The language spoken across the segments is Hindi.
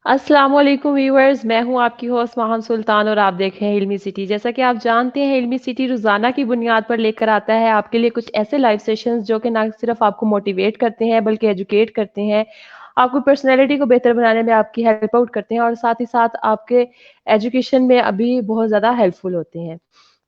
अस्सलाम वालेकुम व्यूअर्स, मैं हूं आपकी होस्ट महान सुल्तान और आप देख रहे हैं इल्मी सिटी। जैसा कि आप जानते हैं, इल्मी सिटी रोजाना की बुनियाद पर लेकर आता है आपके लिए कुछ ऐसे लाइव सेशंस जो कि ना सिर्फ आपको मोटिवेट करते हैं बल्कि एजुकेट करते हैं, आपको पर्सनैलिटी को बेहतर बनाने में आपकी हेल्प आउट करते हैं और साथ ही साथ आपके एजुकेशन में अभी बहुत ज़्यादा हेल्पफुल होते हैं।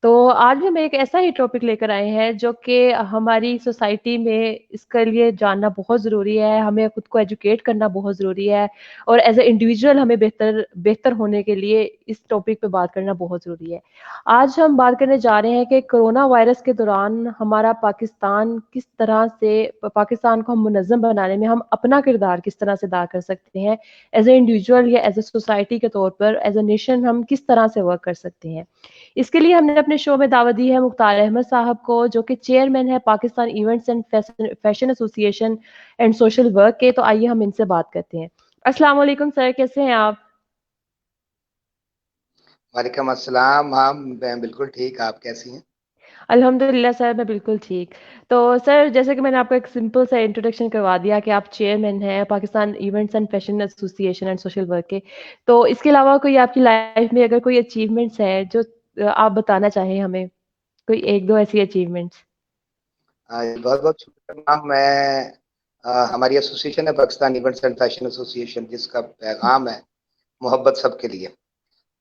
तो आज हम एक ऐसा ही टॉपिक लेकर आए हैं जो कि हमारी सोसाइटी में इसके लिए जानना बहुत ज़रूरी है, हमें खुद को एजुकेट करना बहुत ज़रूरी है और एज ए इंडिविजुअल हमें बेहतर बेहतर होने के लिए इस टॉपिक पे बात करना बहुत ज़रूरी है। आज हम बात करने जा रहे हैं कि कोरोना वायरस के दौरान हमारा पाकिस्तान किस तरह से पाकिस्तान को हम मुनज़्ज़म बनाने में हम अपना किरदार किस तरह से अदा कर सकते हैं, एज ए इंडिविजुअल या एज ए सोसाइटी के तौर पर, एज ए नेशन हम किस तरह से वर्क कर सकते हैं। इसके लिए हमने अपने शो में दावत दी है मुख्तार अहमद साहब को, जो कि चेयरमैन है Pakistan events and fashion association and social work के। तो आइए हम इनसे बात करते हैं। अस्सलाम वालेकुम सर, कैसे हैं आप? वालेकुम अस्सलाम। हाँ, मैं बिल्कुल ठीक। आप कैसी हैं? अल्हम्दुलिल्लाह सर, मैं बिल्कुल ठीक। तो सर, जैसे कि मैंने आपको एक सिंपल सा इंट्रोडक्शन करवा दिया कि आप चेयरमैन हैं Pakistan events and fashion association and social work के। तो इसके अलावा कोई आपकी लाइफ में अगर कोई अचीवमेंट्स हैं जो आप बताना चाहें हमें, कोई एक दो ऐसी अचीवमेंट्स। बहुत बहुत शुक्रिया मैम। हमारी एसोसिएशन है Pakistan events and fashion association, जिसका पैगाम है मोहब्बत सबके लिए।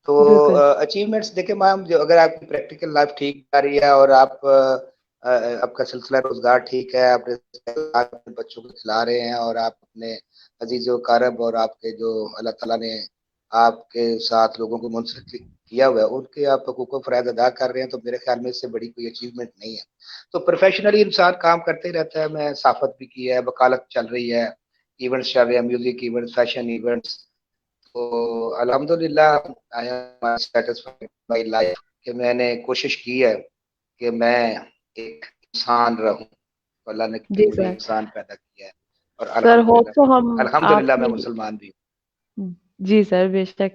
तो बिल्कुल। अचीवमेंट्स देखिए मैम, जो अगर आपकी प्रैक्टिकल लाइफ ठीक जा रही है और आपका सिलसिला रोजगार ठीक है, आप अपने बच्चों को खिला रहे हैं और आप अपने अजीज़ो कारब और आपके जो अल्लाह ताला ने आपके साथ लोगों को मुंसलिक किया हुआ है, उनके आप हकूक़ फ़राइज़ अदा कर रहे हैं, तो मेरे ख्याल में इससे बड़ी कोई अचीवमेंट नहीं है। तो प्रोफेशनली इंसान काम करते ही रहता है। मैं सहाफ़त भी की है, वकालत चल रही है, इवेंट्स चल रहे हैं, म्यूज़िक इवेंट्स, फैशन इवेंट्स। तो अल्हम्दुलिल्लाह I am satisfied bye life कि मैंने कोशिश की है कि मैं एक इंसान रहूं। तो अल्लाह ने जी मुझे सर। इंसान पैदा किया है और सर, होप तो हम अल्हम्दुलिल्लाह अल्हम्दुलिल्लाह मैं आपकी। मुसलमान भी हूँ। जी सर, बेशक।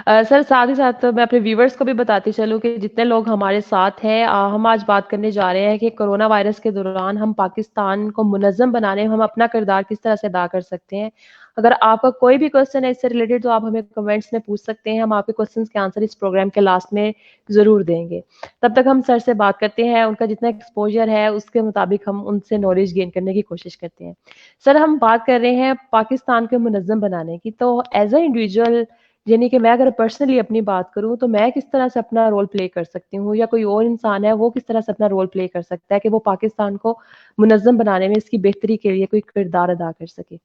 सर, साथ ही साथ मैं अपने व्यूवर्स को भी बताती चलूँ कि जितने लोग हमारे साथ हैं, हम आज बात करने जा रहे हैं कि कोरोना वायरस के दौरान हम पाकिस्तान को मुनज़्ज़म बनाने में हम अपना किरदार किस तरह से अदा कर सकते हैं। अगर आपका कोई भी क्वेश्चन है इससे रिलेटेड तो आप हमें कमेंट्स में पूछ सकते हैं, हम आपके क्वेश्चंस के आंसर इस प्रोग्राम के लास्ट में ज़रूर देंगे। तब तक हम सर से बात करते हैं, उनका जितना एक्सपोज़र है उसके मुताबिक हम उनसे नॉलेज गेन करने की कोशिश करते हैं। सर, हम बात कर रहे हैं पाकिस्तान को मुनज़्ज़म बनाने की, तो एज़ अ इंडिविजुअल, यानी कि मैं अगर पर्सनली अपनी बात करूँ तो मैं किस तरह से अपना रोल प्ले कर सकती हूँ या कोई और इंसान है वो किस तरह से अपना रोल प्ले कर सकता है कि वो पाकिस्तान को मुनज़्ज़म बनाने में इसकी बेहतरी के लिए कोई किरदार अदा कर सके?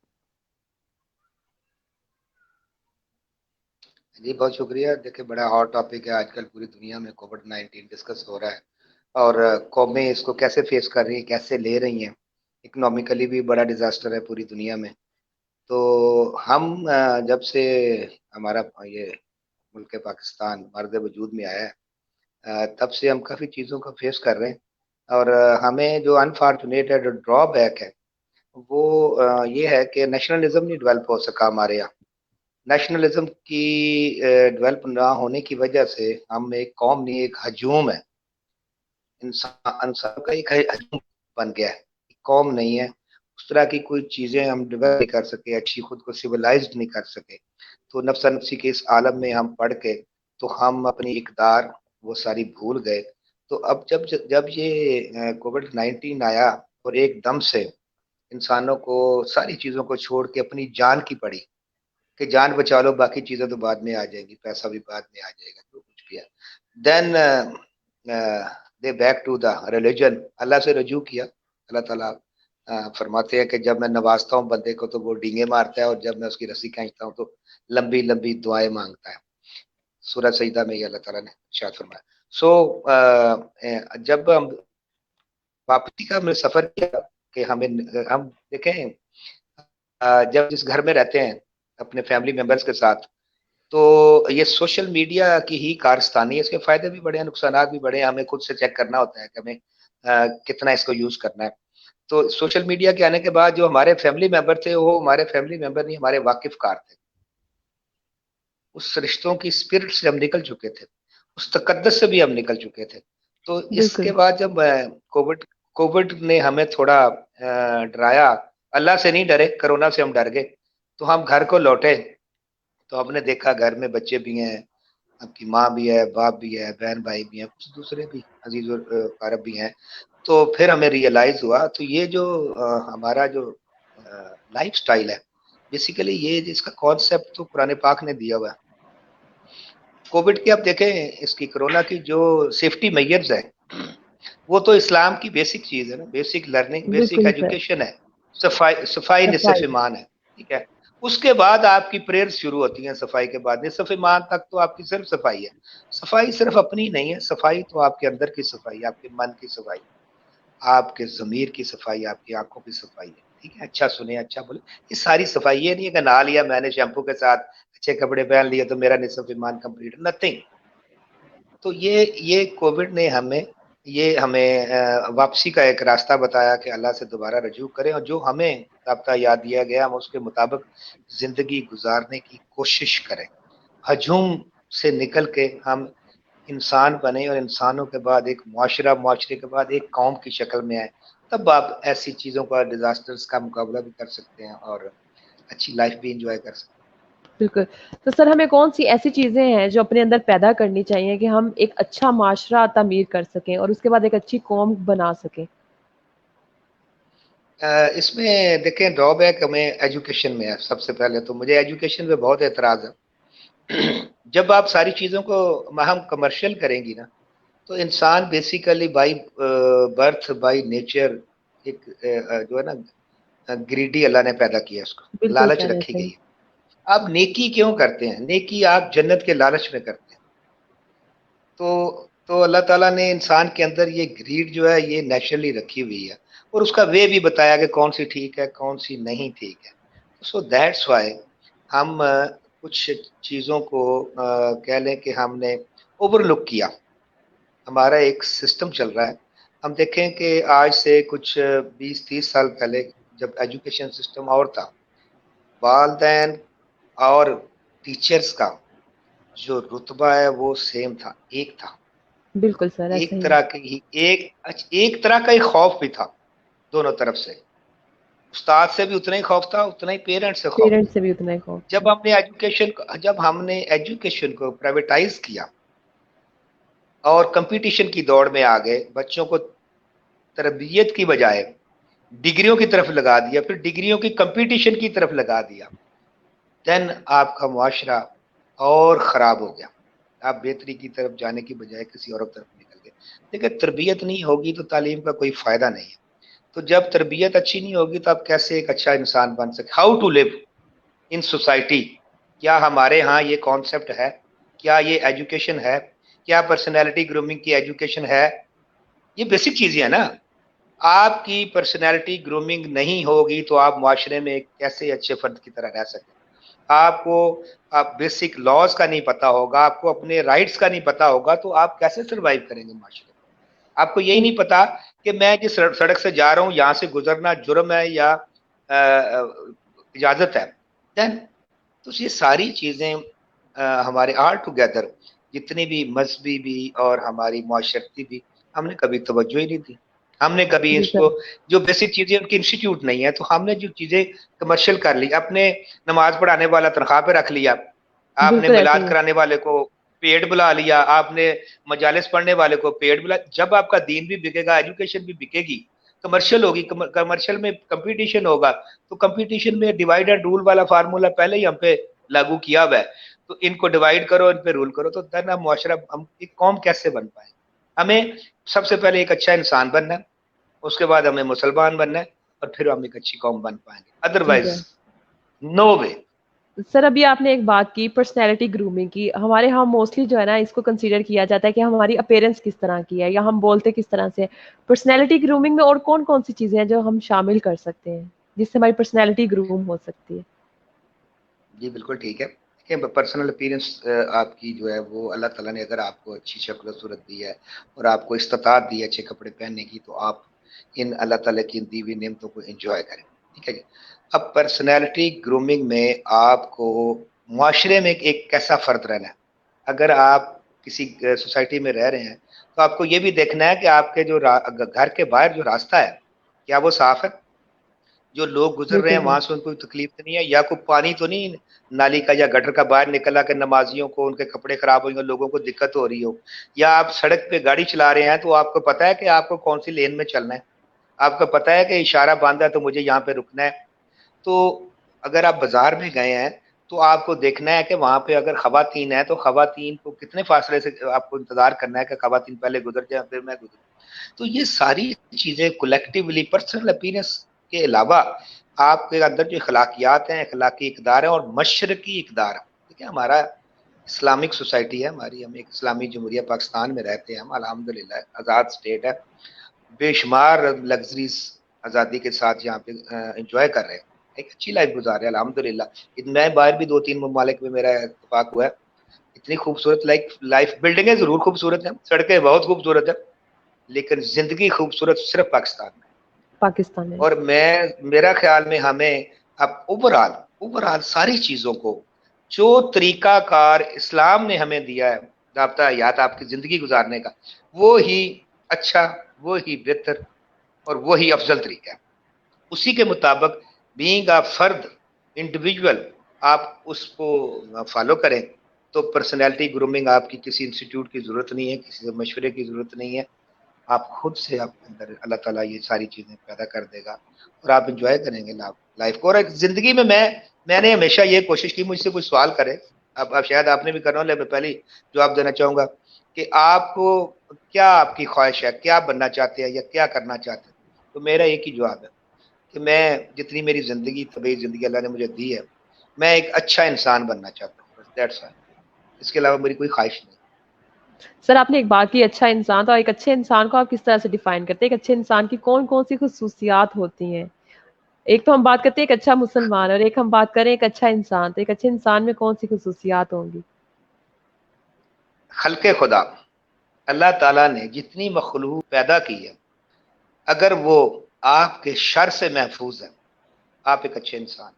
जी, बहुत शुक्रिया। देखिए, बड़ा हॉट टॉपिक है आजकल, पूरी दुनिया में कोविड-19 डिस्कस हो रहा है और कौमें इसको कैसे फेस कर रही हैं, कैसे ले रही हैं। इकोनॉमिकली भी बड़ा डिज़ास्टर है पूरी दुनिया में। तो हम जब से हमारा ये मुल्क पाकिस्तान मर्द वजूद में आया है, तब से हम काफ़ी चीज़ों को फेस कर रहे हैं और हमें जो अनफॉर्चुनेट है, जो ड्रॉबैक है, वो ये है कि नेशनलिज्म नहीं डेवलप हो सका हमारे यहाँ। नेशनलिज्म की डेवलप ना होने की वजह से हम एक कौम नहीं, एक हजूम है। इंसान का एक हजूम बन गया है, कौम नहीं है। उस तरह की कोई चीज़ें हम डेवलप नहीं कर सके, अच्छी खुद को सिविलाइज्ड नहीं कर सके। तो नफ्सा नफ्सी के इस आलम में हम पढ़ के तो हम अपनी इक़दार वो सारी भूल गए। तो अब जब जब ये कोविड-19 आया और एकदम से इंसानों को सारी चीज़ों को छोड़ के अपनी जान की पड़ी कि जान बचा लो, बाकी चीज़ें तो बाद में आ जाएँगी, पैसा भी बाद में आ जाएगा, जो कुछ भी है। Then they back to the religion, Allah से रुजू किया। अल्लाह ताला फरमाते हैं कि जब मैं नवाज़ता हूँ बंदे को तो वो डींगे मारता है और जब मैं उसकी रस्सी खींचता हूँ तो लंबी-लंबी दुआएँ माँगता है। सूरह सजदा में ये अल्लाह ताला ने इरशाद फरमाया। सो जब हम वापसी का हमने सफ़र किया कि हम देखें, जब जिस घर में रहते हैं अपने फैमिली मेंबर्स के साथ, तो ये सोशल मीडिया की ही कारस्तानी है। इसके फ़ायदे भी बड़े हैं, नुकसानात भी बड़े हैं। हमें खुद से चेक करना होता है कि हमें कितना इसको यूज़ करना है। तो सोशल मीडिया के आने के बाद जो हमारे फैमिली मेंबर थे, वो हमारे फैमिली मेंबर नहीं, हमारे वाकिफ़-कार थे। उस रिश्तों की स्पिरिट से हम निकल चुके थे, उस तकद्दस से भी हम निकल चुके थे। तो इसके बिल्कुल। बाद जब कोविड कोविड ने हमें थोड़ा डराया, अल्लाह से नहीं डरे, कोरोना से हम डर गए। तो हम घर को लौटे तो हमने देखा घर में बच्चे भी हैं, आपकी माँ भी है, बाप भी है, बहन भाई भी हैं, कुछ दूसरे भी अजीज और अरब भी हैं। तो फिर हमें रियलाइज हुआ, तो ये जो हमारा जो लाइफ स्टाइल है, बेसिकली ये इसका कॉन्सेप्ट तो कुरान पाक ने दिया हुआ है। कोविड की आप देखें, इसकी कोरोना की जो सेफ्टी मेजर्स है, वो तो इस्लाम की बेसिक चीज है ना, बेसिक लर्निंग, बेसिक बिल्कुल सर। एजुकेशन है। सफाई, सफाई निसफ सफाई। ईमान है। ठीक है। उसके बाद आपकी प्रेयर्स शुरू होती हैं, सफाई के बाद निसफ ईमान तक तो आपकी सिर्फ सफाई है। सफाई सिर्फ अपनी नहीं है, सफाई तो आपके अंदर की सफाई, आपके मन की सफाई, आपके ज़मीर की सफाई, आपकी आंखों की सफाई है। ठीक है, अच्छा सुने, अच्छा बोले, ये सारी सफाई। ये नहीं है कि नहा लिया मैंने शैम्पू के साथ, अच्छे कपड़े पहन लिए तो मेरा निसफ ईमान कंप्लीट, नथिंग। तो ये कोविड ने हमें वापसी का एक रास्ता बताया कि अल्लाह से दोबारा रजू करें, और जो हमें रास्ता याद दिया गया हम उसके मुताबिक जिंदगी गुजारने की कोशिश करें। हजूम से निकल के हम इंसान बने, और इंसानों के बाद एक मुआशरा, मुआशरे के बाद एक कौम की शक्ल में आए। तब आप ऐसी चीज़ों का, डिजास्टर्स का मुकाबला भी कर सकते हैं और अच्छी लाइफ भी इंजॉय कर सकते बिल्कुल। तो सर हमें कौन-सी ऐसी चीज़ें हैं जो अपने अंदर पैदा करनी चाहिए कि हम एक अच्छा माशरा तामीर कर सकें और उसके बाद एक अच्छी कौम बना सकें? इसमें देखें, ड्रॉबैक हमें एजुकेशन में है। सबसे पहले तो मुझे एजुकेशन पे बहुत एतराज़ है। जब आप सारी चीज़ों को हम कमर्शियल करेंगी ना, तो इंसान basically by birth, by nature एक जो है ना, ग्रीडी अल्लाह ने पैदा किया है, उसको बिल्कुल लालच सर, रखी ऐसे गई ही। है। आप नेकी क्यों करते हैं? नेकी आप जन्नत के लालच में करते हैं। तो अल्लाह ताला ने इंसान के अंदर ये ग्रीड जो है ये नेचुरली रखी हुई है, और उसका वे भी बताया कि कौन सी ठीक है, कौन सी नहीं ठीक है। सो दैट्स वाई हम कुछ चीज़ों को कह लें कि हमने ओवरलुक किया। हमारा एक सिस्टम चल रहा है। हम देखें कि आज से कुछ 20-30 साल पहले जब एजुकेशन सिस्टम और था, वालदैन और टीचर्स का जो रुतबा है वो सेम था, एक था। बिल्कुल सर, ऐसे एक ही। तरह की ही एक तरह का ही खौफ भी था दोनों तरफ से। उस्ताद से भी उतना ही खौफ था, उतना ही पेरेंट्स से खौफ पेरेंट्स था। से भी उतना ही खौफ था। जब हमने एजुकेशन को प्राइवेटाइज किया और कंपटीशन की दौड़ में आ गए, बच्चों को तरबियत की बजाय डिग्रियों की तरफ लगा दिया, फिर डिग्रियों की कंपटीशन की तरफ लगा दिया, देन आपका मुआशरा और खराब हो गया। आप बेहतरी की तरफ जाने की बजाय किसी और तरफ निकल गए। देखिए, तरबियत नहीं होगी तो तालीम का कोई फायदा नहीं है। तो जब तरबियत अच्छी नहीं होगी तो आप कैसे एक अच्छा इंसान बन सके? How to live in society, क्या हमारे यहाँ ये कॉन्सेप्ट है? क्या ये एजुकेशन है? क्या पर्सनैलिटी ग्रूमिंग की एजुकेशन है? ये बेसिक चीजें है ना। आपकी पर्सनैलिटी ग्रूमिंग नहीं होगी तो आप मुआशरे में कैसे अच्छे फर्द की तरह रह सकते? आपको आप बेसिक लॉज का नहीं पता होगा, आपको अपने राइट्स का नहीं पता होगा, तो आप कैसे सर्वाइव करेंगे माशरे में? आपको यही बिल नहीं पता कि मैं जिस सड़क से जा रहा हूँ यहाँ से गुजरना जुर्म है या इजाजत है। देन तो ये सारी चीजें हमारे आल टुगेदर, जितनी भी मजहबी भी और हमारी माशरती भी, हमने कभी तवज्जो ही नहीं दी। हमने कभी जी इसको, सर। जो बेसिक चीजें उनकी इंस्टीट्यूट नहीं है, तो हमने जो चीजें कमर्शियल कर ली, अपने नमाज पढ़ाने वाला तनख्वाह पे रख लिया, आपने बिल्कुल ऐसे मिलाद ही है। कराने वाले को पेड बुला लिया, आपने मजालिस पढ़ने वाले को पेड बुला। जब आपका दीन भी बिकेगा, एजुकेशन भी बिकेगी, कमर्शियल होगी, कमर्शियल में कंपटीशन होगा, तो कंपटीशन में डिवाइड एंड रूल वाला फार्मूला पहले ही हम पे लागू किया हुआ है। तो इनको डिवाइड करो, इन पे रूल करो, तो देन हम मुआशरा, हम एक कौम कैसे बन पाए? हमें सबसे पहले एक अच्छा इंसान बनना है, उसके बाद हमें मुसलमान बनना है, और फिर हम एक अच्छी कौम बन पाएंगे। ठीक अदरवाइज है। नो वे। सर अभी आपने एक बात की पर्सनैलिटी ग्रूमिंग की। हमारे यहाँ मोस्टली जो है ना इसको कंसीडर किया जाता है कि हमारी अपीयरेंस किस तरह की है या हम बोलते किस तरह से हैं। पर्सनैलिटी ग्रूमिंग में और कौन-कौन सी चीज़ें हैं जो हम शामिल कर सकते हैं, जिससे हमारी पर्सनैलिटी ग्रूम हो सकती है? जी बिल्कुल ठीक है। देखिए, पर्सनल अपीयरेंस आपकी जो है वो अल्लाह ताला ने अगर आपको अच्छी शक्ल सूरत दी है और आपको इस्तात दी है अच्छे कपड़े पहनने की, तो आप इन अल्लाह ताला की दी हुई नेमतों को एंजॉय करें। ठीक है जी। अब पर्सनैलिटी ग्रूमिंग में आपको मुआशरे में एक कैसा फ़र्द रहना है। अगर आप किसी सोसाइटी में रह रहे हैं, तो आपको ये भी देखना है कि आपके जो घर के बाहर जो रास्ता है, क्या वो साफ़ है? जो लोग गुजर रहे बिल्कुल हैं सही। वहां से उनको तकलीफ तो नहीं है, या कोई पानी तो नहीं नाली का या गटर का बाहर निकला के नमाजियों को उनके कपड़े खराब होंगे, लोगों को दिक्कत हो रही हो, या आप सड़क पे गाड़ी चला रहे हैं तो आपको पता है कि आपको कौन सी लेन में चलना है, आपको पता है कि इशारा बांधा है तो मुझे यहाँ पे रुकना है। तो अगर आप बाजार में गए हैं तो आपको देखना है कि वहां पे अगर खवातीन है तो खवातीन को कितने फासले से आपको इंतजार करना है कि खवातीन पहले गुजर जाए फिर मैं गुजर। तो ये सारी चीजें कलेक्टिवली पर्सनल अपीयरेंस के अलावा आपके अंदर जो अखलाकियात हैं, अखलाकी इकदार है और मशरकी इकदार, ठीक है, हमारा इस्लामिक सोसाइटी है हमारी, हम एक इस्लामी जमहूरिया पाकिस्तान में रहते हैं, हम अल्हम्दुलिल्लाह आज़ाद स्टेट है, बेशुमार लग्जरीज आज़ादी के साथ यहाँ पे इंजॉय कर रहे हैं, एक अच्छी लाइफ गुजार रहे हैं अल्हम्दुलिल्लाह। मैं बाहर भी 2-3 ममालिक में मेरा इतफाक हुआ है, इतनी खूबसूरत लाइफ लाइफ बिल्डिंगें जरूर खूबसूरत हैं, सड़कें बहुत खूबसूरत है, लेकिन जिंदगी खूबसूरत सिर्फ पाकिस्तान में। पाकिस्तान में। और मेरा ख्याल में हमें अब ओवरऑल ओवरऑल सारी चीजों को जो तरीकाकार इस्लाम ने हमें दिया है राब्ता हयात आपकी जिंदगी गुजारने का, वो ही अच्छा, वो ही बेहतर और वो ही अफजल तरीका है। उसी के मुताबिक बीइंग अ फर्द इंडिविजुअल आप उसको फॉलो करें, तो पर्सनैलिटी ग्रूमिंग आपकी किसी इंस्टीट्यूट की जरूरत नहीं है, किसी से मशवरे की जरूरत नहीं है, आप खुद से आपके अंदर अल्लाह ताला ये सारी चीजें पैदा कर देगा और आप इंजॉय करेंगे लाइफ को। और जिंदगी में मैंने हमेशा ये कोशिश की, मुझसे कोई सवाल करे, अब शायद आपने भी करना हो, लेकिन मैं पहले जवाब देना चाहूंगा कि आपको क्या आपकी ख्वाहिश है, क्या बनना चाहते हैं या क्या करना चाहते हैं। तो मेरा एक ही जवाब है कि मैं जितनी मेरी जिंदगी तबीयत जिंदगी अल्लाह ने मुझे दी है, मैं एक अच्छा इंसान बनना चाहता हूँ, बस दैट्स ऑल। इसके अलावा मेरी कोई ख्वाहिश नहीं। सर आपने एक बात की अच्छा इंसान, तो एक अच्छे इंसान को आप किस तरह से डिफाइन करते हैं? एक अच्छे इंसान की कौन कौन सी खुसूसियात होती हैं? एक तो हम बात करते हैं एक अच्छा मुसलमान, और एक हम बात करें एक अच्छा इंसान, तो एक अच्छे इंसान में कौन सी खुसूसियात होंगी? खल्के खुदा, अल्लाह ताला ने जितनी मखलूक पैदा की है, अगर वो आपके शर से महफूज है, आप एक अच्छे इंसान।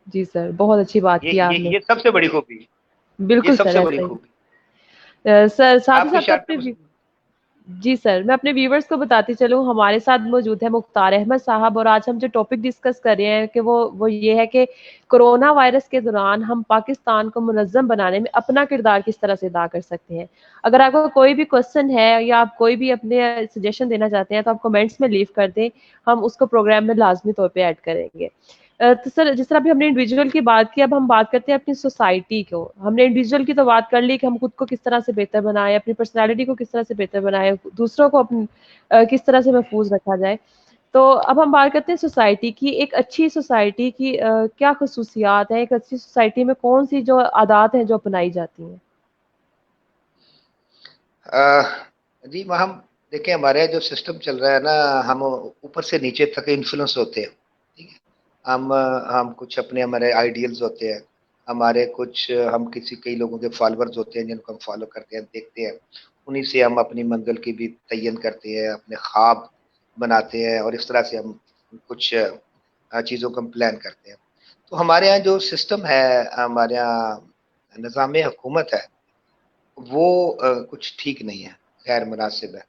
जी सर, बहुत अच्छी बात ये की ये आपने। ये सबसे बड़ी खूबी, ये बिल्कुल सर, सबसे बड़ी ऐसा ही। खूबी सर साथ ही आपके साथ शर अपने से। जी सर, मैं अपने व्यूवर्स को बताती चलूँ, हमारे साथ मौजूद है मुख्तार अहमद साहब, और आज हम जो टॉपिक डिस्कस कर रहे हैं कि वो ये है कि कोरोना वायरस के दौरान हम पाकिस्तान को मुनज़्ज़म बनाने में अपना किरदार किस तरह से अदा कर सकते हैं। अगर आपको कोई भी क्वेश्चन है या आप कोई भी अपने सजेशन देना चाहते हैं तो आप कमेंट्स में लीव कर दें, हम उसको प्रोग्राम में लाजमी तौर पे ऐड करेंगे। तो सर जिस तरह अभी हमने इंडिविजुअल की बात की, अब हम बात करते हैं अपनी सोसाइटी को। हमने इंडिविजुअल की तो बात कर ली कि हम खुद को किस तरह से बेहतर बनाएं, अपनी पर्सनैलिटी को किस तरह से बेहतर बनाएं, दूसरों को अपनी किस तरह से महफूज रखा जाए। तो अब हम बात करते हैं सोसाइटी की। एक अच्छी सोसाइटी की क्या खसूसियात हैं? एक अच्छी सोसाइटी में कौन सी जो आदात हैं जो अपनाई जाती हैं? जी हम देखें, हमारे यहाँ जो सिस्टम चल रहा है ना, हम ऊपर से नीचे तक इन्फ्लुएंस होते हैं, ठीक है। हम कुछ अपने हमारे आइडियल्स होते हैं, हमारे कुछ हम किसी कई लोगों के फॉलोअर्स होते हैं जिनको हम फॉलो करते हैं देखते हैं, उन्हीं से हम अपनी मंजिल की भी तयन करते हैं, अपने ख्वाब बनाते हैं और इस तरह से हम कुछ चीज़ों को हम प्लान करते हैं। तो हमारे यहाँ जो सिस्टम है, हमारे यहाँ निज़ाम हुकूमत है, वो कुछ ठीक नहीं है, गैर मुनासिब है।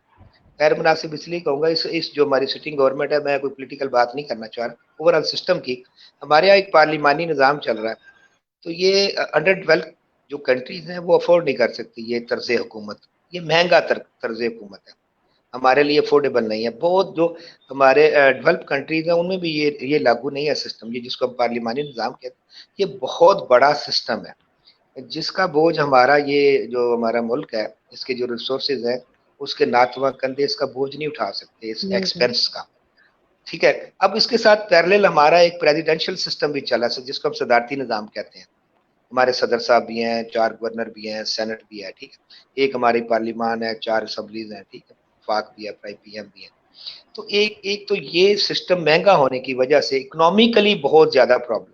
गैर मुनासिब इसलिए कहूँगा, इस जो हमारी सिटिंग गवर्नमेंट है, मैं कोई पॉलिटिकल बात नहीं करना चाह रहा, ओवरऑल सिस्टम की। हमारे यहाँ एक पार्लिमानी निज़ाम चल रहा है, तो ये अंडर डेवलप जो कंट्रीज हैं वो अफोर्ड नहीं कर सकती ये तर्ज हुकूमत, ये महंगा तर्ज हुकूमत है, हमारे लिए अफोर्डेबल नहीं है। बहुत जो हमारे डेवलप कंट्रीज हैं उनमें भी ये लागू नहीं है सिस्टम, ये जिसको हम पार्लिमानी निज़ाम कहते हैं, ये बहुत बड़ा सिस्टम है जिसका बोझ हमारा ये जो हमारा मुल्क है, इसके जो रिसोर्सेज हैं, उसके नातवा कंधे इसका बोझ नहीं उठा सकते, इस नहीं उठा। एक्सपेंस का, ठीक है। अब इसके साथ पैरेलल हमारा एक प्रेसिडेंशियल सिस्टम भी चला है जिसको हम सदारती निज़ाम कहते हैं। हमारे सदर साहब भी हैं, 4 गवर्नर भी हैं, सेनेट भी है, ठीक है। एक हमारी पार्लिमान है, 4 असम्बलीज हैं, ठीक है, फाक भी है, पीएम भी है। तो एक एक तो ये सिस्टम महंगा होने की वजह से इकोनॉमिकली बहुत ज्यादा प्रॉब्लम।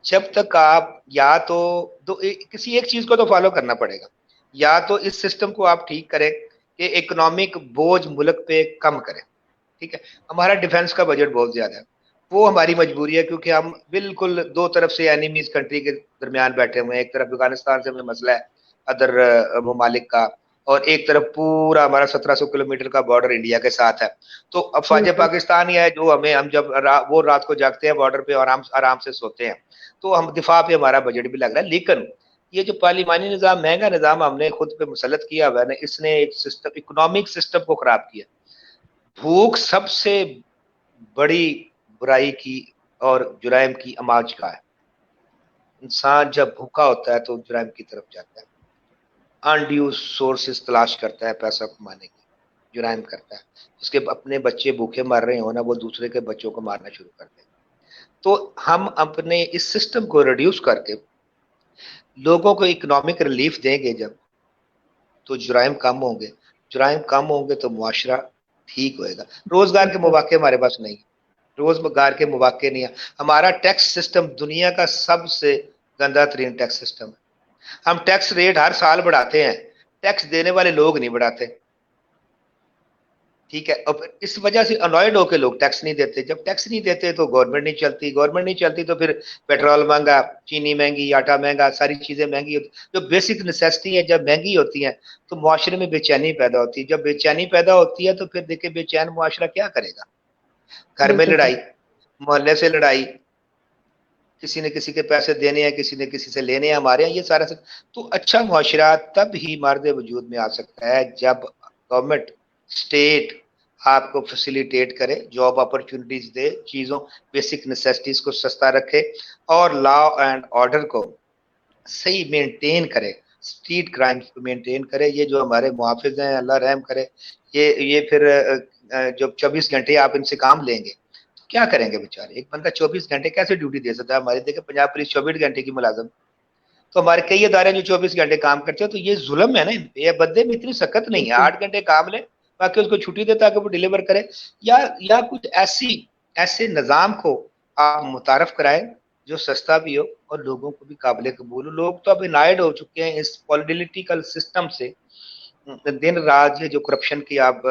जब तक आप या तो किसी एक चीज को तो फॉलो करना पड़ेगा, या तो इस सिस्टम को आप ठीक करें कि इकोनॉमिक बोझ मुल्क पे कम करें, ठीक है। हमारा डिफेंस का बजट बहुत ज्यादा है, वो हमारी मजबूरी है क्योंकि हम बिल्कुल दो तरफ से एनिमीज कंट्री के दरमियान बैठे हुए हैं। एक तरफ अफगानिस्तान से हमें मसला है, अदर ममालिक का, और एक तरफ पूरा हमारा 1700 किलोमीटर का बॉर्डर इंडिया के साथ है। तो अफवाज बिल्कुल। पाकिस्तान ही है जो हमें, हम जब वो रात को जागते हैं बॉर्डर पे, आराम आराम से सोते हैं, तो हम दिफा पे हमारा बजट भी लग रहा है। लेकिन ये जो पार्लिमानी निजाम, महंगा निजाम हमने खुद पे मुसलत किया हुआ है ना, इसने एक सिस्टम, इकोनॉमिक सिस्टम को खराब किया। भूख सबसे बड़ी बुराई की और जुराइम की अमाज का है। इंसान जब भूखा होता है तो जुराइम की तरफ जाता है, अनड्यू सोर्सेस तलाश करता है पैसा कमाने की, जुराइम करता है। उसके अपने बच्चे भूखे मर रहे हो ना, वो दूसरे के बच्चों को मारना शुरू कर देते। तो हम अपने इस सिस्टम को रिड्यूस करके लोगों को इकोनॉमिक रिलीफ देंगे जब, तो जुराइम कम होंगे। जुराइम कम होंगे तो मुआशरा ठीक होएगा। रोजगार के बिल्कुल। मौके हमारे पास नहीं, रोजगार के मौके नहीं है। हमारा टैक्स सिस्टम दुनिया का सबसे गंदा तरीन टैक्स सिस्टम है। हम टैक्स रेट हर साल बढ़ाते हैं, टैक्स देने वाले लोग नहीं बढ़ाते। ठीक है, अब इस वजह से अनॉयड होकर लोग टैक्स नहीं देते। जब टैक्स नहीं देते तो गवर्नमेंट नहीं चलती, गवर्नमेंट नहीं चलती तो फिर पेट्रोल महंगा, चीनी महंगी, आटा महंगा, सारी चीजें महंगी होती। जो बेसिक नेसेसिटी है जब महंगी होती है तो मुआशरे में बेचैनी पैदा होती है। जब बेचैनी पैदा होती है तो फिर देखिए बेचैन मुआशरा क्या करेगा। घर में बिल्कुल सर। लड़ाई, मोहल्ले से लड़ाई, किसी ने किसी के पैसे देने हैं, किसी ने किसी से लेने हैं, हमारे यहाँ ये सारा सब। तो अच्छा मुआशरा तब ही मर्द वजूद में आ सकता है जब गवर्नमेंट, स्टेट आपको फैसिलिटेट करे, जॉब अपॉर्चुनिटीज दे, चीजों, बेसिक नेसेसिटीज को सस्ता रखे, और लॉ एंड ऑर्डर को सही मेंटेन करे, स्ट्रीट क्राइम्स को मेंटेन करे। ये जो हमारे मुहाफिज हैं, अल्लाह रहम करे, ये फिर जब 24 घंटे आप इनसे काम लेंगे तो क्या करेंगे बेचारे। एक बंदा 24 घंटे कैसे ड्यूटी दे सकता है। हमारे देखे पंजाब पुलिस 24 घंटे की मुलाजम, तो हमारे कई इदारे जो 24 घंटे काम करते हैं, तो ये जुल्म है ना इन पे। ये बंदे में इतनी सख्त नहीं है, बिल्कुल। 8 घंटे काम ले, बाकी उसको छुट्टी दे ताकि वो डिलीवर करे। या कुछ ऐसी, ऐसे निजाम को आप मुतारफ कराए जो सस्ता भी हो और लोगों को भी काबिल कबूल हो। लोग तो अब इनायड हो चुके हैं इस पॉलिटिकल सिस्टम से। दिन रात ये जो करप्शन की आप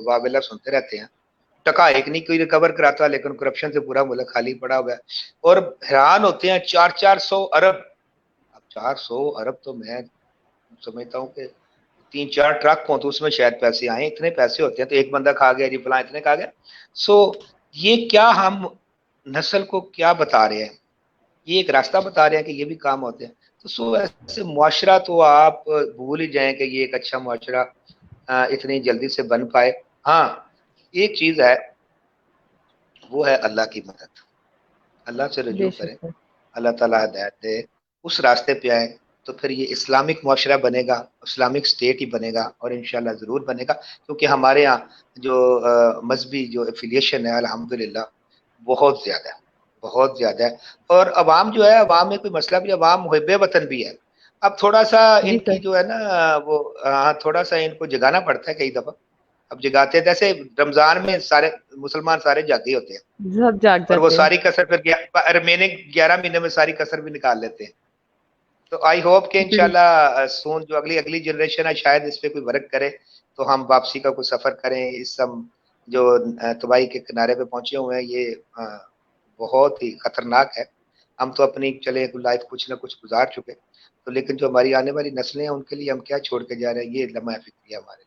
वावेला सुनते रहते हैं, टका एक नहीं कोई रिकवर कराता, लेकिन करप्शन से पूरा मुल्क खाली पड़ा हुआ है। और हैरान होते हैं, 400-400 अरब। अब 400 अरब तो मैं समझता हूँ कि 3-4 ट्रक हो तो उसमें शायद पैसे आए। इतने पैसे होते हैं तो एक बंदा खा गया जी, फला इतने खा गया। सो ये क्या हम नस्ल को क्या बता रहे हैं, ये एक रास्ता बता रहे हैं कि ये भी काम होते हैं। तो सो ऐसे मुआशरा तो आप भूल ही जाएं कि ये एक अच्छा मुआशरा इतनी जल्दी से बन पाए। हाँ, एक चीज है, वो है अल्लाह की मदद। अल्लाह से रजू बेशक करें, सर। अल्लाह ताला हिदायत दे, उस रास्ते पे आए, तो फिर ये इस्लामिक मुआशरा बनेगा, इस्लामिक स्टेट ही बनेगा, और इंशाल्लाह ज़रूर बनेगा। क्योंकि हमारे यहाँ जो मजहबी जो एफिलिएशन है अल्हम्दुलिल्लाह बहुत ज़्यादा है, बहुत ज़्यादा है। और अवाम जो है, अवाम में कोई मसला भी, अवाम मुहिब्बे वतन भी है। अब थोड़ा सा जी इनकी सर। जो है ना वो, थोड़ा सा इनको जगाना पड़ता है कई दफ़ा। अब जगाते हैं, जैसे रमज़ान में सारे मुसलमान सारे जागे होते हैं, सब जाग और वो जाते हैं। सारी कसर फिर रिमेनिंग 11 महीने में सारी कसर भी निकाल लेते हैं। तो आई होप कि बिल इंशाल्लाह सोन जो अगली अगली जनरेशन है शायद इस पे कोई वर्क करे, तो हम वापसी का कोई सफर करें। इस सब जो तबाही के किनारे पे पहुंचे हुए हैं, ये बहुत ही खतरनाक है। हम तो अपनी चले लाइफ कुछ ना कुछ गुजार चुके, तो लेकिन जो हमारी आने वाली नस्लें हैं उनके लिए हम क्या छोड़ के जा रहे हैं, ये लम्हा फिक्री है हमारे।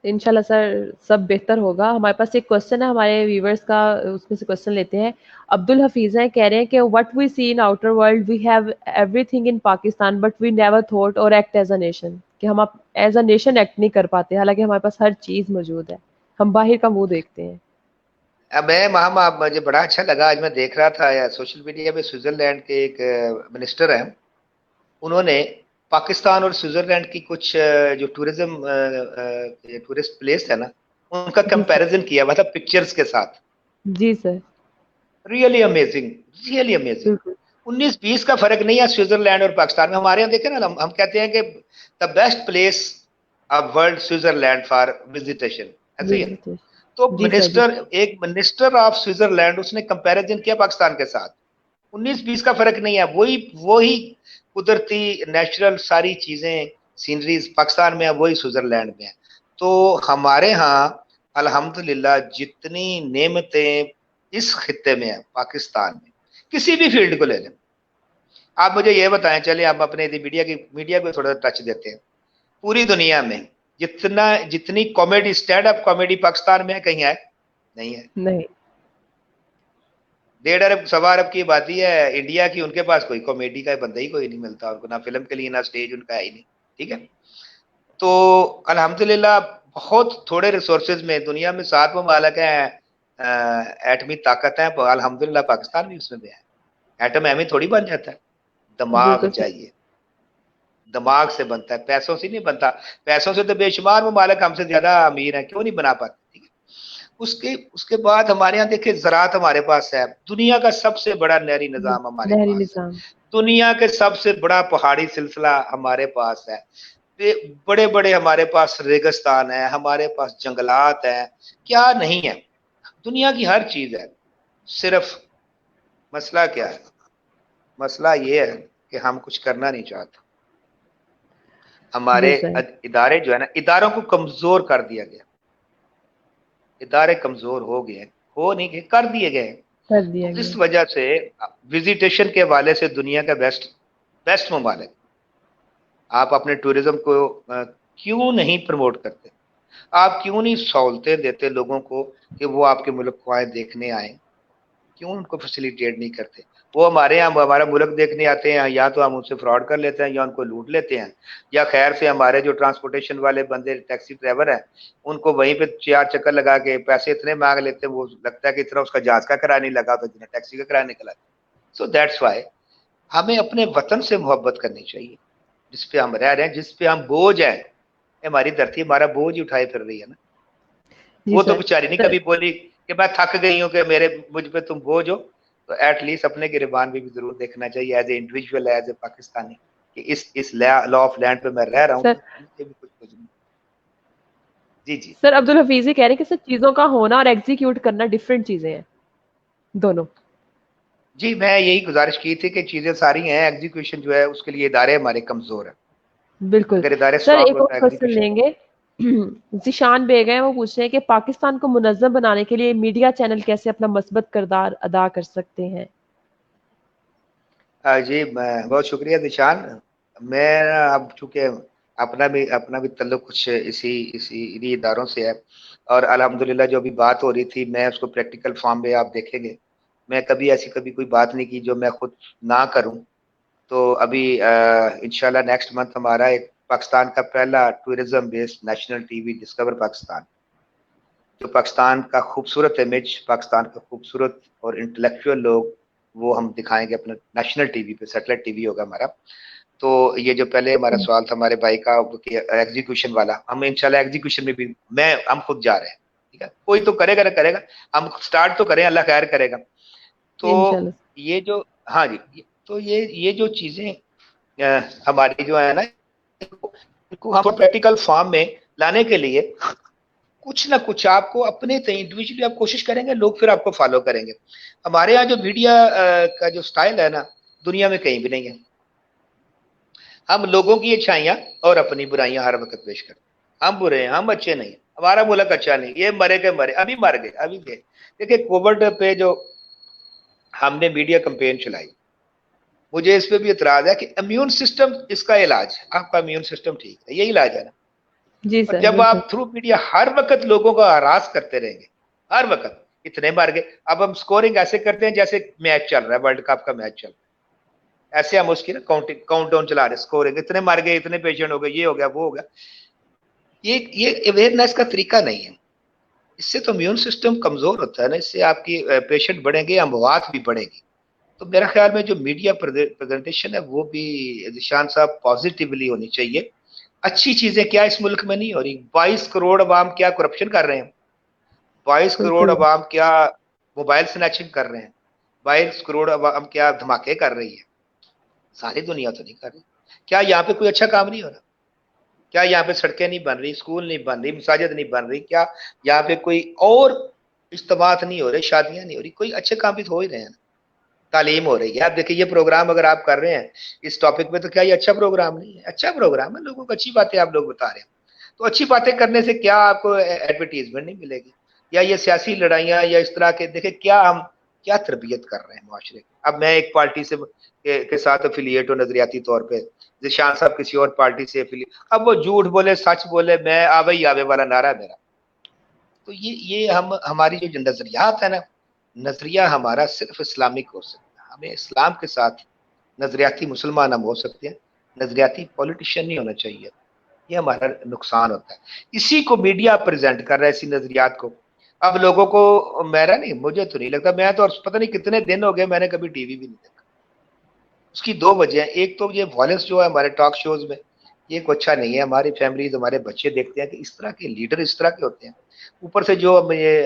इंशाल्लाह सर सब बेहतर होगा। हमारे पास एक क्वेश्चन है हमारे व्यूवर्स का, उसमें से क्वेश्चन लेते हैं। अब्दुल हफीज हैं, कह रहे हैं कि what we see in outer world we have everything in Pakistan but we never thought और एक्ट एज अ नेशन, कि हम अब एज अ नेशन एक्ट नहीं कर पाते, हालांकि हमारे पास हर चीज मौजूद है, हम बाहर का मुंह देखते हैं। अब मैं वहाँ मुझे बड़ा अच्छा लगा, आज मैं देख रहा था या सोशल मीडिया पे, स्विट्जरलैंड के एक मिनिस्टर हैं, उन्होंने पाकिस्तान और स्विट्जरलैंड की कुछ जो टूरिस्ट प्लेस है ना, उनका जी सर। कंपैरिजन किया, मतलब पिक्चर्स के साथ। जी sir. Really amazing, really amazing. बिल्कुल। 19-20 का फर्क नहीं है स्विट्जरलैंड और पाकिस्तान में। हमारे यहाँ देखे ना, हम कहते हैं कि the best place of world Switzerland for visitation, ऐसे ही है। बिल्कुल। तो जी सर। जी मिनिस्टर, एक मिनिस्टर ऑफ स्विट्जरलैंड, उसने कंपैरिजन किया पाकिस्तान के साथ। 19-20 का फर्क नहीं है, वही वही कुदरती नेचुरल सारी चीजें, सीनरीज पाकिस्तान में है, वही स्विट्जरलैंड में है। तो हमारे यहाँ अल्हम्दुलिल्लाह जितनी नेमतें इस खित्ते में है, पाकिस्तान में, किसी भी फील्ड को ले लें। आप मुझे ये बताएं, चलिए हम अपने मीडिया को थोड़ा टच देते हैं। पूरी दुनिया में जितनी comedy, stand up comedy Pakistan में है, कहीं है? नहीं है। नहीं। 1.5 अरब 1.25 अरब की आबादी है इंडिया की, उनके पास कोई कॉमेडी का बंदा ही कोई नहीं मिलता उनको, ना फिल्म के लिए ना स्टेज उनका है ही नहीं। ठीक है। तो अल्हम्दुलिल्लाह बहुत थोड़े रिसोर्सेज में दुनिया में 7 ममालिक हैं एटमी ताकत है, अल्हम्दुलिल्लाह पाकिस्तान भी उसमें भी है। एटम एमी थोड़ी बन जाता है, दिमाग बिल्कुल सही। चाहिए, दिमाग से बनता है, पैसों से नहीं बनता। पैसों से तो बेशुमार ममालिक हमसे ज्यादा अमीर हैं, क्यों नहीं बना पाते? ठीक है। उसके उसके बाद हमारे यहाँ देखिए ज़राअत हमारे पास है, दुनिया का सबसे बड़ा नहरी निज़ाम हमारे नहरी पास है, निज़ाम। दुनिया के सबसे बड़ा पहाड़ी सिलसिला हमारे पास है, बड़े बड़े हमारे पास रेगिस्तान है, हमारे पास जंगलात है, क्या नहीं है? दुनिया की हर चीज है। सिर्फ मसला क्या है? मसला ये है कि हम कुछ करना नहीं चाहते। हमारे जी सर। इदारे जो है ना, इदारों को कमजोर कर दिया गया, इदारे कमजोर हो गए, हो नहीं गए, कर दिए गए। कर दिया तो इस गया। वजह से विजिटेशन के हवाले से दुनिया का बेस्ट बेस्ट ममालिक, आप अपने टूरिज्म को क्यों नहीं प्रमोट करते? आप क्यों नहीं सहूलतें देते लोगों को कि वो आपके मुल्क को आए, देखने आए? क्यों उनको फैसिलिटेट नहीं करते? वो हमारे यहाँ हमारा मुल्क देखने आते हैं, या तो हम उनसे फ्रॉड कर लेते हैं या उनको लूट लेते हैं, या खैर से हमारे जो ट्रांसपोर्टेशन वाले बंदे टैक्सी ड्राइवर हैं उनको वहीं पे 4 चक्कर लगा के पैसे इतने मांग लेते हैं, वो लगता है कि इतना उसका जहाज का किराया नहीं लगा तो जितना टैक्सी का किराया निकला। सो दैट्स वाई हमें अपने वतन से मोहब्बत करनी चाहिए, जिसपे हम रह रहे हैं, जिसपे हम बोझ हैं। हमारी धरती हमारा बोझ ही उठाए फिर रही है ना। जी वो तो सर। बेचारी नहीं सर कभी बोली कि मैं थक गई हूँ कि मेरे मुझ पे तुम बोझ हो। तो एटलीस्ट अपने गिरबान भी जरूर देखना चाहिए as a individual, as a Pakistani, कि इस लॉ ऑफ लैंड पे मैं रह रहा हूँ, सर तो मुझे भी कुछ नहीं। जी जी। सर अब्दुल हफीज जी कह रहे हैं कि सर चीजों का होना और एग्जीक्यूट करना डिफरेंट चीजें हैं दोनों। जी मैं यही गुजारिश की थी कि चीजें सारी हैं, एग्जीक्यूशन जो है उसके लिए इदारे हमारे कमजोर है। बिल्कुल। अगर इदारे सर स्ट्रांग एक हो और तो क्वेश्चन एग्जीक्यूशन। लेंगे। ज़ीशान बेग हैं, वो पूछ रहे हैं कि पाकिस्तान को मुनज़्ज़म बनाने के लिए मीडिया चैनल कैसे अपना मस्बत किरदार अदा कर सकते हैं? जी मैं बहुत शुक्रिया निशान। मैं अब चूंकि अपना भी तल्लुक कुछ इसी इसी इन्हीं इदारों से है, और अल्हम्दुलिल्लाह जो अभी बात हो रही थी मैं उसको प्रैक्टिकल फॉर्म में आप देखेंगे। मैं कभी कोई बात नहीं की जो मैं खुद ना करूं। तो अभी इंशाल्लाह नेक्स्ट मंथ हमारा एक पाकिस्तान का पहला tourism based national TV discover Pakistan, जो पाकिस्तान का खूबसूरत इमेज, पाकिस्तान का खूबसूरत और इंटेलेक्चुअल लोग, वो हम दिखाएंगे अपने नेशनल टीवी पे, सैटेलाइट टीवी होगा हमारा। तो ये जो पहले हमारा सवाल था हमारे भाई का एग्जीक्यूशन वाला, हम इंशाल्लाह एग्जीक्यूशन में भी हम खुद जा रहे हैं। ठीक है, कोई तो करेगा ना करेगा, हम स्टार्ट तो करें, अल्लाह खैर करेगा। तो इंशाल्लाह। ये जो, हाँ जी, तो ये जो चीजें हमारी जो है ना, इनको हम प्रैक्टिकल फॉर्म में लाने के लिए कुछ ना कुछ आपको अपने इंडिविजुअली आप कोशिश करेंगे, लोग फिर आपको फॉलो करेंगे। हमारे यहाँ जो मीडिया का जो स्टाइल है ना, दुनिया में कहीं भी नहीं है। हम लोगों की अच्छाइयाँ और अपनी बुराइयां हर वक्त पेश करते हैं। हम बुरे हैं, हम अच्छे नहीं, हमारा मुल्क अच्छा नहीं, ये मरे के मरे, अभी मर गए, अभी गए। देखिए कोविड पे जो हमने मीडिया कंपेन चलाई, मुझे इस पे भी इतराज है कि इम्यून सिस्टम इसका इलाज है, आपका इम्यून सिस्टम ठीक है, यही इलाज है ना। जी और सर, जब बिल्कुल। आप थ्रू मीडिया हर वक्त लोगों को हरास करते रहेंगे, हर वक्त इतने मर गए, अब हम स्कोरिंग ऐसे करते हैं जैसे मैच चल रहा है, वर्ल्ड कप का मैच चल रहा है, ऐसे हम उसकी ना काउंटडाउन चला रहे, स्कोरिंग, इतने मर गए, इतने पेशेंट हो गए, ये हो गया, वो हो गया। ये अवेयरनेस का तरीका नहीं है। इससे तो इम्यून सिस्टम कमजोर होता है ना, इससे आपकी पेशेंट बढ़ेंगे, अमवात भी बढ़ेगी। तो मेरा ख्याल में जो मीडिया प्रेजेंटेशन है वो भी निशान साहब पॉजिटिवली होनी चाहिए। अच्छी चीजें क्या इस मुल्क में नहीं हो रही? 22 करोड़ अवाम क्या करप्शन कर रहे हैं? 22 करोड़ बिल्कुल। अवाम क्या मोबाइल स्नैचिंग कर रहे हैं? 22 करोड़ अवाम क्या धमाके कर रही है? सारी दुनिया तो नहीं कर रही। क्या यहाँ पे कोई अच्छा काम नहीं हो रहा? क्या यहाँ पे सड़कें नहीं बन रही, स्कूल नहीं बन रही, मसाजिद नहीं बन रही? क्या यहाँ पे कोई और इज्तिमात नहीं हो रहे, शादियां नहीं हो रही? कोई अच्छे काम भी तो हो ही रहे हैं। तालीम हो रही है। आप देखिए ये प्रोग्राम अगर आप कर रहे हैं इस टॉपिक पे, तो क्या ये अच्छा प्रोग्राम नहीं है? अच्छा प्रोग्राम है, लोगों को अच्छी बातें आप लोग बता रहे हैं। तो अच्छी बातें करने से क्या आपको एडवर्टीजमेंट नहीं मिलेगी? या ये सियासी लड़ाइयाँ या इस तरह के, देखिए क्या हम क्या तरबियत कर रहे हैं मुआशरे की। अब मैं एक पार्टी से के साथ अफिलिएट हूँ नजरियाती तौर पे, जिशान साहब किसी और पार्टी से एफिलिएट, अब वो झूठ बोले सच बोले, मैं आवे ही आवे वाला नारा है मेरा। तो ये हम हमारी जो नजरियात है ना, नजरिया हमारा सिर्फ इस्लामिक हो सकता है, हमें इस्लाम के साथ नजरियाती मुसलमान हम हो सकते हैं, नजरियाती पॉलिटिशियन नहीं होना चाहिए। ये हमारा नुकसान होता है, इसी को मीडिया प्रेजेंट कर रहा है, इसी नजरियात को। अब लोगों को, मेरा नहीं, मुझे तो नहीं लगता, मैं तो पता नहीं कितने दिन हो गए मैंने कभी टीवी भी नहीं देखा। उसकी दो वजह, एक तो ये वॉयलेंस जो है हमारे टॉक शोज में, ये को अच्छा नहीं है। हमारी फैमिलीज, हमारे बच्चे देखते हैं कि इस तरह के लीडर इस तरह के होते हैं। ऊपर से जो अब ये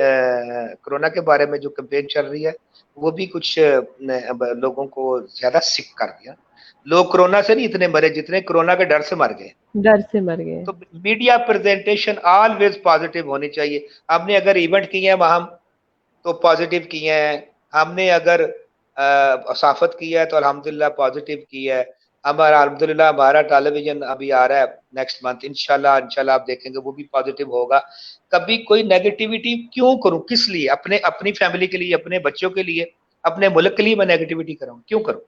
कोरोना के बारे में जो कैंपेन चल रही है, वो भी कुछ लोगों को ज्यादा सिक कर दिया। लोग कोरोना से नहीं इतने मरे जितने कोरोना के डर से मर गए। डर से मर गए। तो मीडिया प्रेजेंटेशन ऑलवेज पॉजिटिव होनी चाहिए। हमने अगर इवेंट किए हैं वहां तो पॉजिटिव किए हैं, हमने अगर साफत किया है तो अल्हम्दुलिल्लाह पॉजिटिव किया है। हमारा अल्हम्दुलिल्लाह हमारा टेलीविजन अभी आ रहा है नेक्स्ट मंथ, इंशाल्लाह इंशाल्लाह आप देखेंगे वो भी पॉजिटिव होगा। कभी कोई नेगेटिविटी क्यों करूं, किस लिए, अपने अपनी फैमिली के लिए, अपने बच्चों के लिए, अपने मुल्क के लिए मैं नेगेटिविटी करूं, क्यों करूं?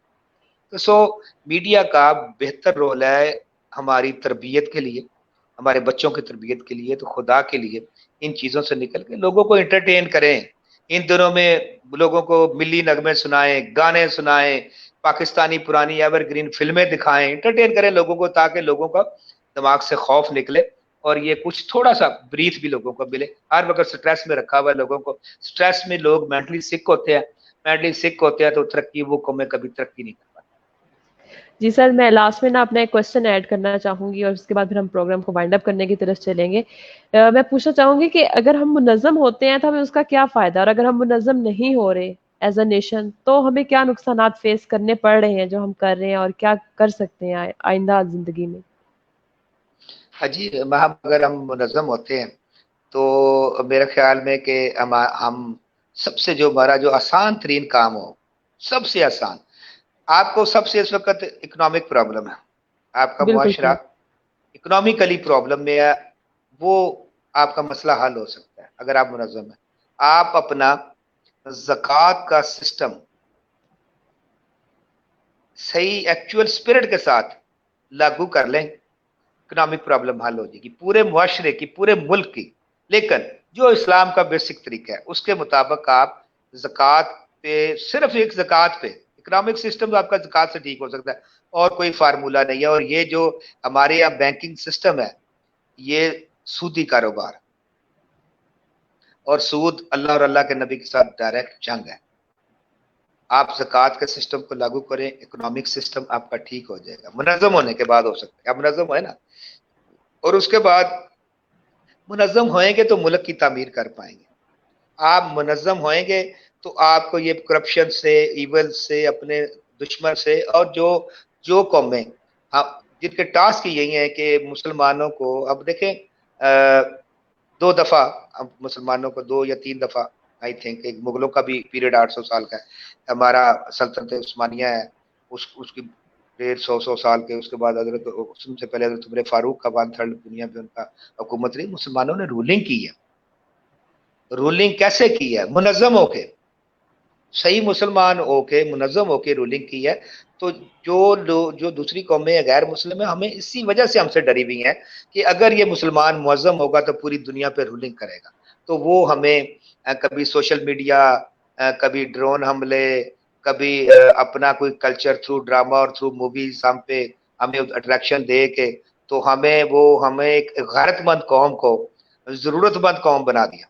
तो मीडिया का बेहतर रोल है हमारी तरबियत के लिए, हमारे बच्चों की तरबियत के लिए। तो खुदा के लिए इन चीज़ों से निकल के लोगों को एंटरटेन करें। इन दिनों में लोगों को मिली नगमे सुनाएं, गाने सुनाएं, पाकिस्तानी पुरानी एवरग्रीन फिल्में दिखाएं, एंटरटेन करें लोगों को, ताकि लोगों का दिमाग से खौफ निकले और ये कुछ थोड़ा सा ब्रीथ भी लोगों को मिले। हर वक्त स्ट्रेस में रखा हुआ है लोगों को, स्ट्रेस में लोग मेंटली सिक होते हैं, मेंटली सिक होते हैं तो तरक्की वो को में कभी तरक्की नहीं कर पाते। जी सर, मैं लास्ट में ना अपना एक क्वेश्चन ऐड करना चाहूँगी और उसके बाद फिर हम प्रोग्राम को वाइंड अप करने की तरफ चलेंगे। मैं पूछना चाहूँगी कि अगर हम मुनज़्ज़म होते हैं तो हमें उसका क्या फ़ायदा, और अगर हम मुनज़्ज़म नहीं हो रहे एज़ अ नेशन तो हमें क्या नुकसानात फेस करने पड़ रहे हैं जो हम कर रहे हैं, और क्या कर सकते हैं आइंदा ज़िंदगी में? हाँ जी, अगर हम मुनज़्ज़म होते हैं तो मेरे ख्याल में कि हम सबसे जो हमारा जो आसान तरीन काम हो, सबसे आसान, आपको सबसे इस वक्त इकोनॉमिक प्रॉब्लम है, आपका बिल्कुल मुआशरा सर। इकोनॉमिकली प्रॉब्लम में है, वो आपका मसला हल हो सकता है अगर आप मुनज़्ज़म है। आप अपना ज़कात का सिस्टम सही एक्चुअल स्पिरिट के साथ लागू कर लें, इकोनॉमिक प्रॉब्लम हल हो जाएगी पूरे मुआशरे की, पूरे मुल्क की। लेकिन जो इस्लाम का बेसिक तरीका है उसके मुताबिक आप ज़कात पे, सिर्फ एक ज़कात पे इकोनॉमिक सिस्टम आपका ज़कात से ठीक हो सकता है, और कोई फार्मूला नहीं है। और ये जो हमारे यहाँ बैंकिंग सिस्टम है, ये सूदी कारोबार, और सूद अल्लाह और अल्लाह के नबी के साथ डायरेक्ट जंग है। आप ज़कात के सिस्टम को लागू करें, इकोनॉमिक सिस्टम आपका ठीक हो जाएगा, मुनज़्ज़म होने के बाद हो सकता है। आप मुनज़्ज़म है ना, और उसके बाद मुनज़्ज़म होएंगे तो मुल्क की तामीर कर पाएंगे। आप मुनज़्ज़म होएंगे तो आपको ये करप्शन से, इवल से, अपने दुश्मन से, और जो जो कौमें, हाँ, जिनके टास्क यही है कि मुसलमानों को, अब देखें दो दफा, अब मुसलमानों को दो या तीन दफा, आई थिंक एक मुगलों का भी पीरियड 800 साल का है, हमारा सल्तनत उस्मानिया है, उसकी 150 साल के, उसके बाद हजरत, उससे पहले हजरत उमर फारूक का 1/3 दुनिया में उनका हुकूमत रही। मुसलमानों ने रूलिंग की है। रूलिंग कैसे की है? मुनज़्ज़म होके, सही मुसलमान होके, मुनज़्ज़म होके रूलिंग की है। तो जो लोग, जो दूसरी कौमें गैर मुस्लिम है, हमें इसी वजह से हमसे डरी हुई हैं कि अगर ये मुसलमान मुअज़्ज़म होगा तो पूरी दुनिया पे रूलिंग करेगा। तो वो हमें कभी सोशल मीडिया, कभी ड्रोन हमले, कभी अपना कोई कल्चर थ्रू ड्रामा और थ्रू मूवीज हम पे हमें अट्रैक्शन दे के, तो हमें एक गैरतमंद कौम को जरूरतमंद कौम बना दिया।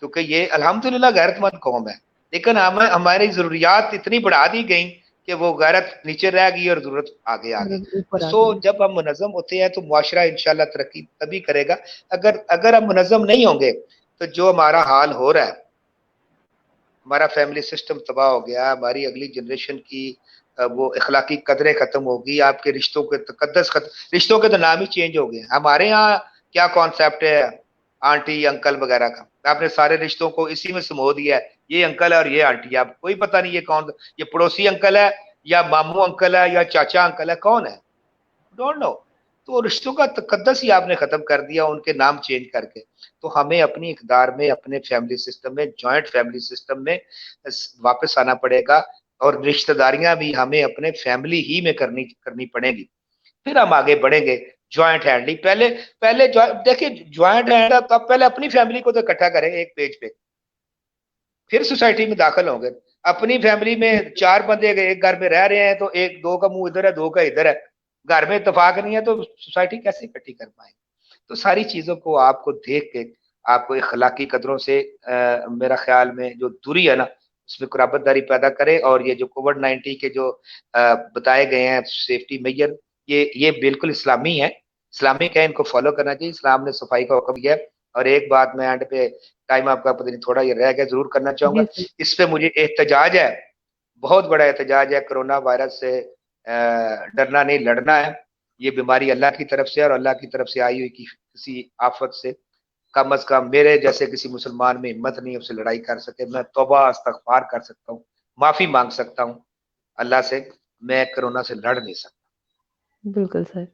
क्योंकि ये अल्हम्दुलिल्लाह गैरतमंद कौम है, लेकिन हमें हमारी जरूरियात इतनी बढ़ा दी गई कि वो गैरत नीचे रह गई और जरूरत आगे आ गई। ऊपर आ सो गई। जब हम मुनज़्ज़म होते हैं तो मुआशरा इंशाल्लाह तरक्की तभी करेगा। अगर अगर हम मुनज़्ज़म नहीं होंगे तो जो हमारा हाल हो रहा है, हमारा फैमिली सिस्टम तबाह हो गया, हमारी अगली जनरेशन की वो अखलाकी कदरें खत्म होगी, आपके रिश्तों के तकद्दस रिश्तों के तो नाम ही चेंज हो गए। हमारे यहाँ क्या कॉन्सेप्ट है आंटी अंकल वगैरह का, आपने सारे रिश्तों को इसी में समो दिया है, ये अंकल है और ये आंटी है। आप कोई पता नहीं ये कौन, ये पड़ोसी अंकल है या मामू अंकल है या चाचा अंकल है, कौन है, डोंट नो। तो रिश्तों का तकद्दस ही आपने खत्म कर दिया उनके नाम चेंज करके। तो हमें अपनी इकदार में, अपने फैमिली सिस्टम में, जॉइंट फैमिली सिस्टम में वापस आना पड़ेगा। और रिश्तेदारियां भी हमें अपने फैमिली ही में करनी करनी पड़ेगी, फिर हम आगे बढ़ेंगे। ज्वाइंट हैंडलिंग पहले, देखिए ज्वाइंट हैंड, तब पहले अपनी फैमिली को तो इकट्ठा करें एक पेज पे, फिर सोसाइटी में दाखिल होंगे। अपनी फैमिली में चार बंदे एक घर में रह रहे हैं, तो एक दो का मुंह इधर है, दो का इधर है, घर में इतफाक नहीं है, तो सोसाइटी कैसे इकट्ठी कर पाएंगे? तो सारी चीजों को आपको देख के, आपको इखलाकी कदरों से मेरा ख्याल में जो दूरी है ना, उसमें कुराबतदारी पैदा करे। और ये जो कोविड-19 के जो बताए गए हैं सेफ्टी मेजर, ये बिल्कुल इस्लामी है, इस्लामिक है, इनको फॉलो करना चाहिए। इस्लाम ने सफाई का हुक्म दिया है। और एक बात मैं एंड पे, टाइम आपका पता नहीं थोड़ा ये रह गया, जरूर करना चाहूंगा। जी सर। इस पे मुझे एहतजाज है, बहुत बड़ा एहतजाज है। कोरोना वायरस से डरना नहीं, लड़ना है। ये बीमारी अल्लाह की तरफ से, और अल्लाह की तरफ से आई हुई किसी आफत से कम अज कम मेरे जैसे किसी मुसलमान में हिम्मत नहीं उससे लड़ाई कर सके। मैं तौबा इस्तगफार कर सकता हूँ, माफी मांग सकता हूँ अल्लाह से, मैं कोरोना से लड़ नहीं सकता। बिल्कुल sir.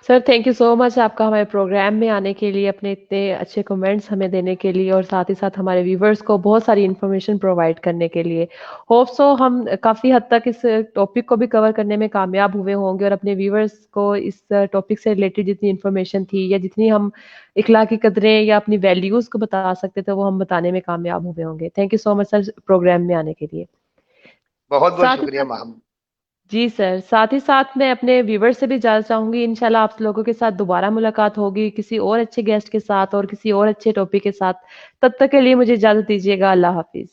Sir thank you so much आपका हमारे प्रोग्राम में आने के लिए, अपने इतने अच्छे कमेंट्स हमें देने के लिए और साथ ही साथ हमारे व्यूवर्स को बहुत सारी इन्फॉर्मेशन प्रोवाइड करने के लिए। होप सो हम काफ़ी हद तक इस टॉपिक को भी कवर करने में कामयाब हुए होंगे और अपने व्यूवर्स को इस टॉपिक से रिलेटेड जितनी इन्फॉर्मेशन थी या जितनी हम इखलाकी कदरें या अपनी वैल्यूज़ को बता सकते थे, वो हम बताने में कामयाब हुए होंगे। Thank you so much sir programme में आने के लिए। बहुत बहुत साथ ही शुक्रिया साथ महम। जी सर, साथ ही साथ मैं अपने व्यूअर्स से भी इजाज़त चाहूँगी। इंशाल्लाह आप लोगों के साथ दोबारा मुलाकात होगी किसी और अच्छे गेस्ट के साथ और किसी और अच्छे टॉपिक के साथ। तब तक के लिए मुझे इजाज़त दीजिएगा। अल्लाह हाफ़िज़।